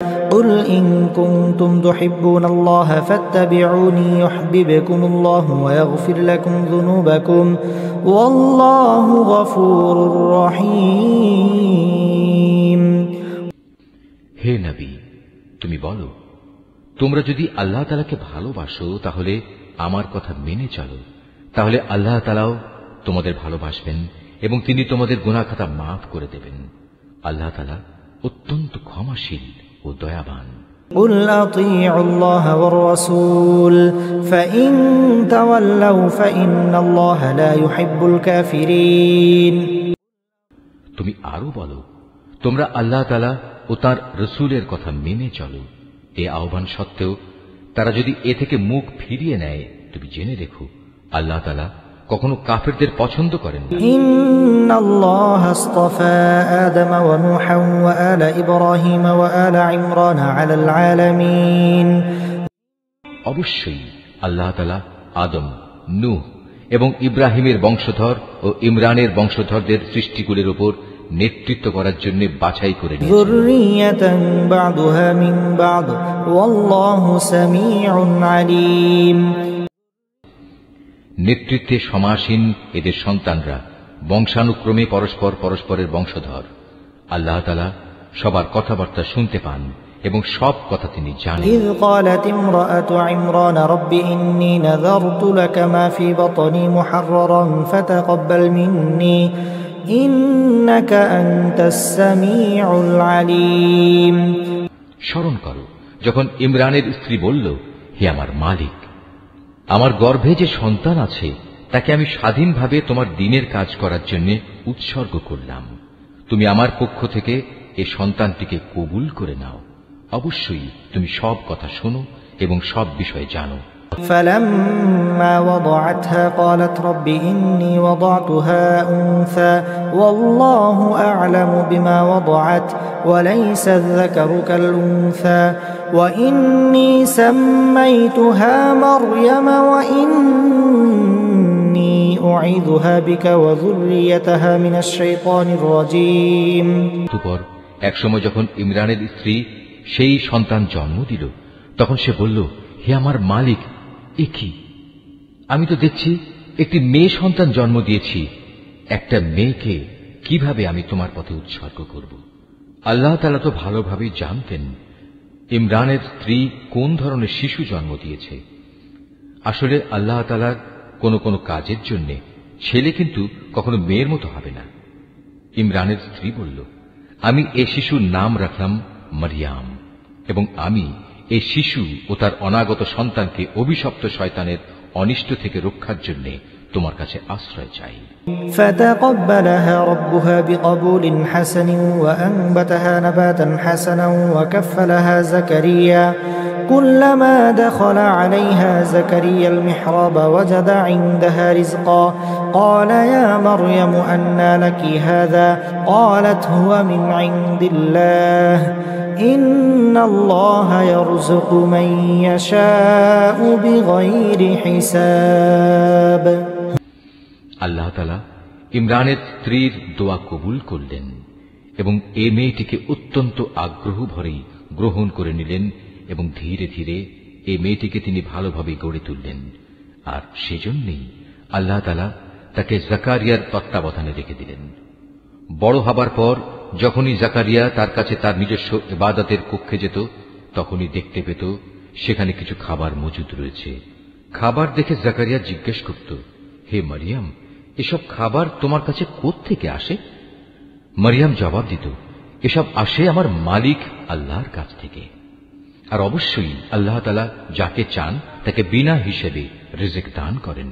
قل إن كنتم تحبون الله فاتبعوني يحببكم الله ويغفر لكم ذنوبكم والله غفور رحيم। হে নবী, তুমি বলো, তোমরা যদি আল্লাহ তাআলাকে ভালোবাসো তাহলে আমার কথা মেনে চলো, তাহলে আল্লাহ তাআলাও তোমাদের ভালোবাসবেন এবং তিনি তোমাদের গুনাহ খাতা মাফ করে দেবেন। আল্লাহ তাআলা অত্যন্ত ক্ষমাশীল ও দয়াবান। قل أطيعوا الله والرسول فإن تولوا فإن الله لا يحب الكافرين। তুমি আরো বলো, তোমরা আল্লাহ তাআলা ও তার রাসূলের কথা মেনে চলো। এই আহ্বান সত্ত্বেও তারা যদি এ থেকে মুখ ফিরিয়ে নেয়, তুমি জেনে রেখো আল্লাহ তাআলা কখনো কাফেরদের পছন্দ করেন না। ইন্নাল্লাহ আসতাফা আদম ওয়া নূহা ওয়া আলা ইব্রাহিম ওয়া আলা ইমরান আলাল আলামিন। অবশ্যই আল্লাহ তাআলা আদম, নূহ এবং ইব্রাহিমের বংশধর ও ইমরানের বংশধরদের সৃষ্টিকুলের উপর নেতৃত্ব করার জন্য বাছাই করে নিয়েছেন। যুররিয়াতান বা'দুহা মিন বা'দ ওয়াল্লাহু সামিউন আলীম। নেতৃত্বে সমাসীন এদের সন্তানরা বংশানুক্রমে পরস্পর পরস্পরের বংশধর। আল্লাহ তাআলা সবার কথাবার্তা শুনতে পান এবং সব কথা তিনি জানেন। إذ قالت امرأة عمران رب إني نذرت لك ما في بطني محررا فتقبل مني إنك أنت السميع العليم। স্মরণ করো যখন ইমরানের স্ত্রী বলল, হে আমার মালিক, আমার গর্ভে যে সন্তান আছে তাকে আমি স্বাধীনভাবে তোমার দ্বীনের কাজ করার জন্য উৎসর্গ করলাম। তুমি আমার পক্ষ থেকে এ সন্তানটিকে কবুল করে নাও। অবশ্যই তুমি সব কথা শোনো এবং সব বিষয়ে জানো। فلما وضعتها قالت رب إني وضعتها أنثى والله أعلم بما وضعت وليس الذكر كالأنثى وإني سميتها مريم وإني أعيذها بك وذريتها من الشيطان الرجيم। তারপর একসময় যখন ইমরানের স্ত্রী সেই সন্তান জন্ম দিল, তখন সে বলল, হে আমার মালিক, এ কি? আমি তো দেখছি একটি মেয়ে সন্তান জন্ম দিয়েছি। একটা মেয়েকে কিভাবে আমি তোমার পথে উৎসর্গ করব? আল্লাহ তাআলা তো ভালোভাবেই জানতেন ইমরানের স্ত্রী কোন ধরনের শিশু জন্ম দিয়েছে। আসলে আল্লাহ তাআলার কোন কোন কাজের জন্য ছেলে কিন্তু কখনো মেয়ের মতো হবে না। ইমরানের স্ত্রী বলল, আমি এ শিশুর নাম রাখলাম মারিয়াম এবং আমি এই শিশু ও তার অনাগত সন্তানকে অভিশপ্ত শয়তানের অনিষ্ট থেকে রক্ষার জন্য তোমার কাছে আশ্রয় চাই। فتقبلها ربها بقبول حسن وأنبتها نباتا حسنا وكفلها زكريا كلما دخل عليها زكريا المحراب وجد عندها رزقا قال يا مريم أنى لك هذا قالت هو من عند الله إن الله يرزق من يشاء بغير حساب। আল্লাহ তাআলা ইমরানের স্ত্রীর দোয়া কবুল করলেন এবং এই মেয়েটিকে অত্যন্ত আগ্রহ ভরেই গ্রহণ করে নিলেন এবং ধীরে ধীরে এই মেয়েটিকে তিনি ভালোভাবে গড়ে তুললেন। আর সেজন্যই আল্লাহ তাআলা তাকে জাকারিয়ার তত্ত্বাবধানে রেখে দিলেন। বড় হবার পর যখনই জাকারিয়া তার কাছে তার নিজস্ব ইবাদতের কক্ষে যেত, তখনই দেখতে পেত সেখানে কিছু খাবার মজুদ রয়েছে। খাবার দেখে জাকারিয়া জিজ্ঞেস করত, হে মারিয়াম, এসব খাবার তোমার কাছে কোত্থেকে আসে? মারিয়াম জবাব দিত, এসব আসে আমার মালিক আল্লাহর কাছ থেকে। আর অবশ্যই আল্লাহ তাআলা যাকে চান তাকে বিনা হিসেবে রিজিক দান করেন।